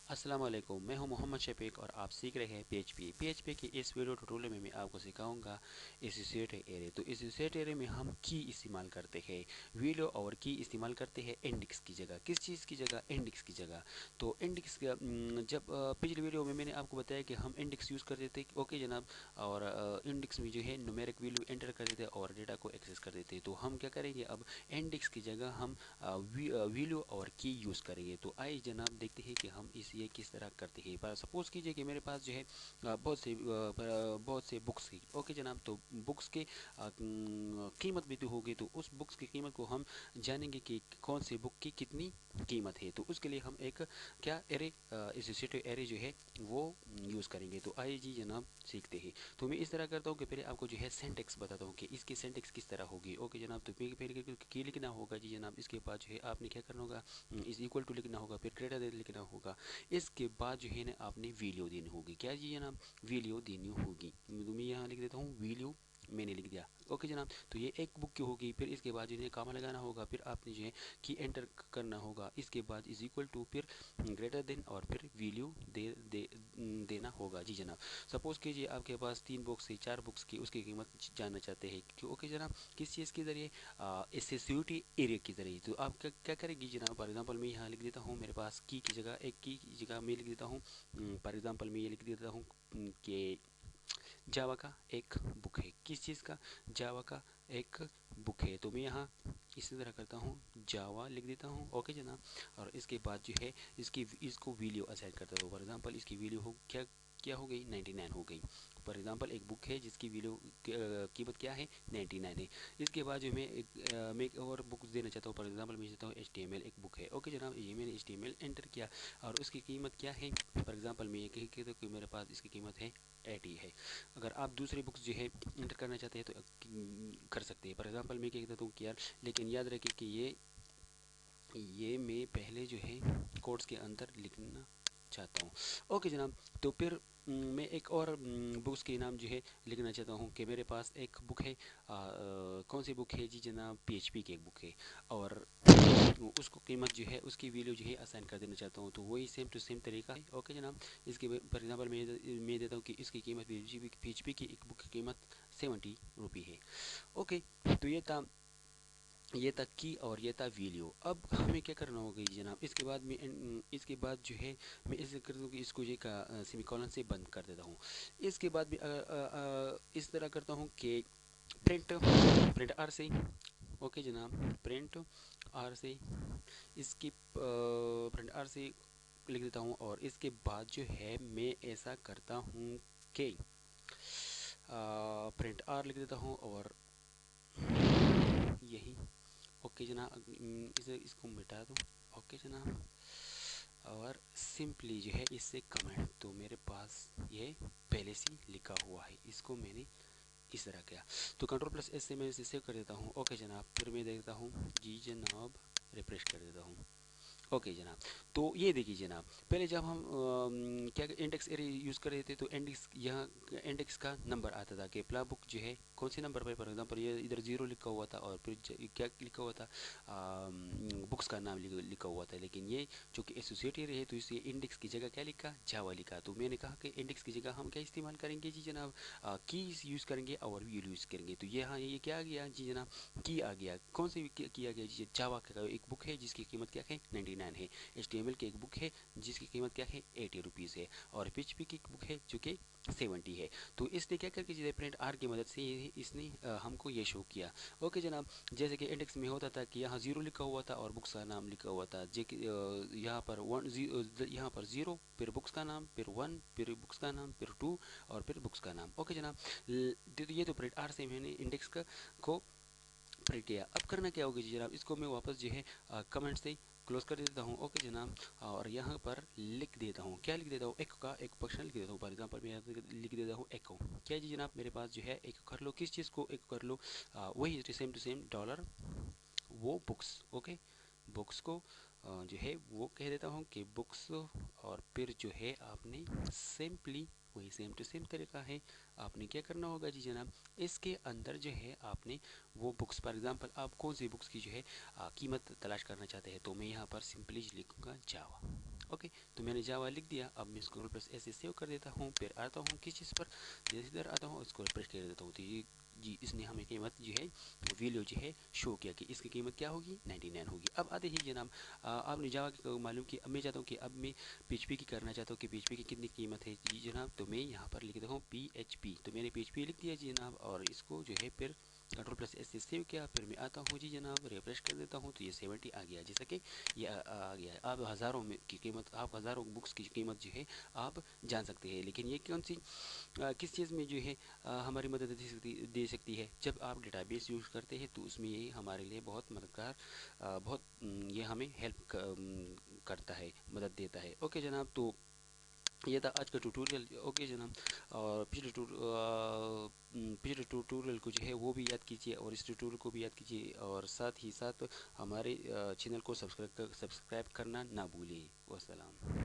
अस्सलाम वालेकुम, मैं हूं मोहम्मद शफीक और आप सीख रहे हैं पीएचपी के इस वीडियो ट्यूटोरियल में मैं आपको सिखाऊंगा एसोसिएट एरे। तो एसोसिएट एरे में हम की इस्तेमाल करते हैं, वैल्यू और की इस्तेमाल करते हैं इंडेक्स की जगह। किस चीज़ की जगह? इंडेक्स की जगह। तो इंडेक्स का जब पिछले वीडियो में मैंने आपको बताया कि हम इंडेक्स यूज़ करते थे, ओके जनाब। और इंडेक्स में जो है न्यूमेरिक वैल्यू एंटर कर देते और डेटा को एक्सेस कर देते। तो हम क्या करेंगे, अब इंडेक्स की जगह हम वैल्यू और की यूज़ करेंगे। तो आइए जनाब देखते हैं कि हम ये किस तरह करते हैं। पर सपोज़ कीजिए कि मेरे पास जो है बहुत से बुक्स की, ओके जनाब। तो बुक्स के कीमत भी तो होगी, तो उस बुक्स की कीमत को हम जानेंगे कि कौन सी बुक की कितनी कीमत है। तो उसके लिए हम एक क्या एरे, एसोसिएटिव एरे जो है वो यूज़ करेंगे। तो आइए जी जनाब सीखते हैं। तो मैं इस तरह करता हूँ कि पहले आपको जो है सिंटेक्स बताता हूँ कि इसकी सिंटेक्स किस तरह होगी, ओके जनाब। तो पहले की लिखना होगा जी जनाब। इसके बाद जो है आपने क्या करना होगा, इज इक्वल टू लिखना होगा, फिर ग्रेटर देन लिखना होगा। इसके बाद जो है ना आपने वैल्यू देनी होगी। क्या जी जनाब? वैल्यू देनी होगी। तो मैं यहाँ लिख देता हूँ वैल्यू, मैंने लिख दिया, ओके जनाब। तो ये एक बुक की होगी। फिर इसके बाद जो है कामा लगाना होगा, फिर आपने जो है की एंटर करना होगा। इसके बाद इज इक्वल टू, फिर ग्रेटर देन और फिर वैल्यू देना होगा जी जनाब। सपोज कीजिए आपके पास 3 बुक्स है, 4 बुक्स की उसकी कीमत जानना चाहते हैं, क्यों? ओके जनाब। किस चीज़ के ज़रिए? एसेसिविटी एरिया के ज़रिए। तो आप क्या करेंगी जनाब? फॉर एग्जांपल मैं यहाँ लिख देता हूँ, मेरे पास की जगह, एक की जगह मैं लिख देता हूँ, फॉर एग्जांपल मैं ये लिख देता हूँ कि जावा का एक बुक है। किस चीज़ का? जावा का एक बुक है। तो मैं यहाँ इसी तरह करता हूँ, जावा लिख देता हूँ, ओके जनाब। और इसके बाद जो है इसको वैल्यू असाइन करता हूँ। फॉर एग्जांपल इसकी वैल्यू हो क्या हो गई? 99 हो गई। फॉर एग्जांपल एक बुक है जिसकी वैल्यू कीमत क्या है? 99 है। इसके बाद जो मैं एक और बुक देना चाहता हूँ। फॉर एग्जांपल मैं चाहता हूँ HTML एक बुक है, ओके जनाब। ये मैंने HTML एंटर किया और उसकी कीमत क्या है? फॉर एग्जांपल मैं ये कहता हूँ कि मेरे पास इसकी कीमत है 80 है। अगर आप दूसरी बुक्स जो है एंटर करना चाहते हैं तो कर सकते हैं। फॉर एग्जांपल मैं क्या कहता हूँ कि यार, लेकिन याद रखिए कि ये मैं पहले जो है कोड्स के अंदर लिखना चाहता हूँ, ओके जनाब। तो फिर मैं एक और बुक्स के नाम जो है लिखना चाहता हूँ कि मेरे पास एक बुक है, कौन सी बुक है जी जनाब? PHP की एक बुक है। और उसको कीमत जो है, उसकी वैल्यू जो है असाइन कर देना चाहता हूँ। तो वही सेम टू सेम तरीका है, ओके जनाब। इसके फॉर एग्जांपल मैं देता हूँ कि इसकी कीमत PHP की एक बुक की कीमत 70 रुपये है, ओके। तो ये था की और ये था वैल्यू। अब हमें क्या करना होगा जी जनाब? इसके बाद जो है मैं इसे कर दूँ कि इसको ये का सेमीकोलन से बंद कर देता हूँ। इसके बाद भी इस तरह करता हूँ कि प्रिंट प्रिंट आर से, ओके जनाब, प्रिंट आर से इसकी प्रिंट आर से लिख देता हूँ। और इसके बाद जो है मैं ऐसा करता हूँ कि प्रिंट आर लिख देता हूँ और यही, ओके जनाब। इसको मिटा दो, ओके जनाब। और सिंपली जो है इससे कमेंट, तो मेरे पास ये पहले से लिखा हुआ है, इसको मैंने इस तरह किया। तो कंट्रोल+S से मैं इसे सेव कर देता हूँ, ओके जनाब। फिर मैं देखता हूँ जी जनाब, रिफ्रेश कर देता हूँ, ओके जनाब। तो ये देखिए जनाब, पहले जब हम क्या इंडेक्स एरे यूज़ कर रहे थे तो इंडेक्स, यहाँ इंडेक्स का नंबर आता था कि प्ला बुक जो है कौन से नंबर पर। फॉर एग्जांपल ये इधर 0 लिखा हुआ था और फिर क्या लिखा हुआ था? बुक्स का नाम लिखा हुआ था। लेकिन ये जो कि एसोसिएट एरे है तो इसे इंडेक्स की जगह क्या लिखा? जावा लिखा। तो मैंने कहा कि इंडेक्स की जगह हम क्या इस्तेमाल करेंगे जी जनाब? कीज यूज़ करेंगे और वैल्यू यूज़ करेंगे। तो ये हाँ, ये क्या आ गया जी जनाब? की आ गया। कौन सी की आ गया जी? जावा का एक बुक है जिसकी कीमत क्या है? 99 है। HTML की एक बुक है जिसकी कीमत क्या है? 80 रुपीज़ है। और PHP की एक बुक है जो कि 70 है। तो इसने क्या करके जी प्रिंट आर की मदद से इसने हमको ये शो किया, ओके जनाब। जैसे कि इंडेक्स में होता था कि यहाँ 0 लिखा हुआ था और बुक्स का नाम लिखा हुआ था। यहाँ पर 1 यहाँ पर 0, फिर बुक्स का नाम, फिर 1, फिर बुक्स का नाम, फिर 2 और फिर बुक्स का नाम, ओके जनाब। ये तो प्रिंट आर से मैंने इंडेक्स को प्रिंट किया। अब करना क्या होगा जी जनाब? इसको मैं वापस जो है कमेंट से क्लोज कर देता हूँ, ओके जनाब। और यहाँ पर लिख देता हूँ, क्या लिख देता हूँ? एको का एक फंक्शन लिख देता हूँ। फॉर एग्जांपल मैं यहाँ लिख देता हूँ एको। क्या जी जनाब? मेरे पास जो है एको कर लो, किस चीज़ को एको कर लो? वही सेम टू सेम डॉलर वो बुक्स, ओके। बुक्स को जो है वो कह देता हूँ कि बुक्स, और फिर जो है आपने सिंपली वही सेम टू सेम तरीका है। आपने क्या करना होगा जी जनाब, इसके अंदर जो है आपने वो बुक्स, फॉर एग्जांपल आप कौन सी बुक्स की जो है कीमत तलाश करना चाहते हैं, तो मैं यहाँ पर सिंपली लिखूँगा जावा। ओके, तो मैंने जावा लिख दिया। अब मैं इसको प्लस ऐसे सेव कर देता हूँ, फिर आता हूँ किस चीज़ पर, जैसे इधर आता हूँ इसको प्रेस कर देता हूँ, तो ये जी इसने हमें कीमत जो है वैल्यू जो है शो किया कि इसकी कीमत क्या होगी, 99 होगी। अब आते ही जनाब आपने जावा की मालूम कि अब मैं चाहता हूँ कि अब मैं PHP की करना चाहता हूँ कि PHP की कितनी कीमत है जी जनाब, तो मैं यहाँ पर लिख देता हूँ PHP। तो मैंने PHP लिख दिया जी जनाब, और इसको जो है फिर कंट्रोल प्लस एस से सेव किया। फिर मैं आता हूँ जी जनाब, रिफ्रेश कर देता हूँ, तो ये 70 आ गया, जैसा कि ये आ गया है। आप हज़ारों में की कीमत, आप हज़ारों बुक्स की कीमत जो है आप जान सकते हैं। लेकिन ये कौन सी किस चीज़ में जो है हमारी मदद दे सकती है, जब आप डेटाबेस यूज़ करते हैं तो उसमें ये हमारे लिए बहुत मददगार, ये हमें हेल्प करता है, मदद देता है। ओके जनाब, तो ये था आज का ट्यूटोरियल। ओके जनाब, और पिछले ट्यूटोरियल को जो है वो भी याद कीजिए, और इस ट्यूटोरियल को भी याद कीजिए, और साथ ही साथ हमारे चैनल को सब्सक्राइब करना ना भूलिए। वस्सलाम।